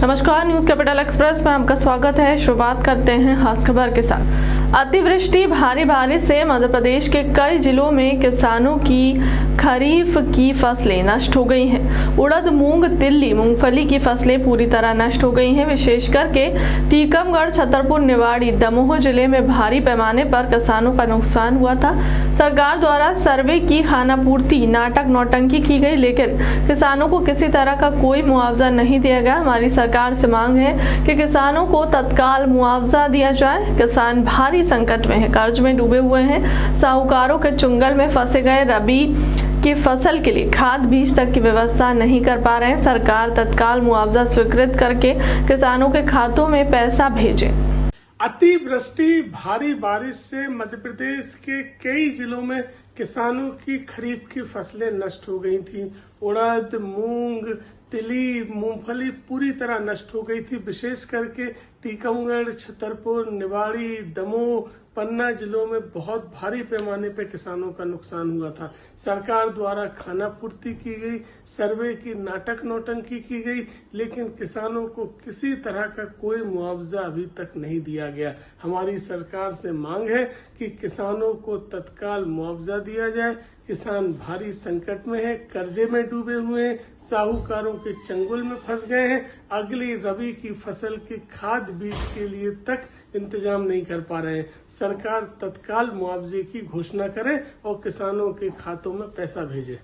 नमस्कार, news capital express में आपका स्वागत है। शुरुआत करते हैं खास खबर के साथ। अतिवृष्टि भारी बारिश से मध्य प्रदेश के कई जिलों में किसानों की खरीफ की फसलें नष्ट हो गई हैं। उड़द, मूंग, तिल्ली, मूंगफली की फसलें पूरी तरह नष्ट हो गई हैं। विशेष करके टीकमगढ़, छतरपुर, निवाड़ी, दमोह जिले में भारी पैमाने पर किसानों का नुकसान हुआ था। सरकार द्वारा सर्वे की खानापूर्ति नाटक नौटंकी की गई, लेकिन किसानों को किसी तरह का कोई मुआवजा नहीं दिया गया। हमारी सरकार से मांग है कि किसानों को तत्काल मुआवजा दिया जाए। किसान भारी संकट में है, कर्ज में डूबे हुए हैं। साहूकारों के चुंगल में फंसे गए। रबी की फसल के लिए खाद बीज तक की व्यवस्था नहीं कर पा रहे हैं। सरकार तत्काल मुआवजा स्वीकृत करके किसानों के खातों में पैसा भेजे। अतिवृष्टि भारी बारिश से मध्य प्रदेश के कई जिलों में किसानों की खरीफ की फसलें नष्ट हो गई थी। उड़द, मूंग, तिली, मूंगफली पूरी तरह नष्ट हो गई थी। विशेष करके टीकमगढ़, छतरपुर, निवाड़ी, दमोह, पन्ना जिलों में बहुत भारी पैमाने पर किसानों का नुकसान हुआ था। सरकार द्वारा खानापूर्ति की गई, सर्वे की नाटक नौटंकी की गई, लेकिन किसानों को किसी तरह का कोई मुआवजा अभी तक नहीं दिया गया। हमारी सरकार से मांग है कि किसानों को तत्काल मुआवजा दिया जाए। किसान भारी संकट में है, कर्जे में डूबे हुए हैं, साहूकारों के चंगुल में फंस गए हैं। अगली रबी की फसल के खाद बीज के लिए तक इंतजाम नहीं कर पा रहे हैं। सरकार तत्काल मुआवजे की घोषणा करे और किसानों के खातों में पैसा भेजे।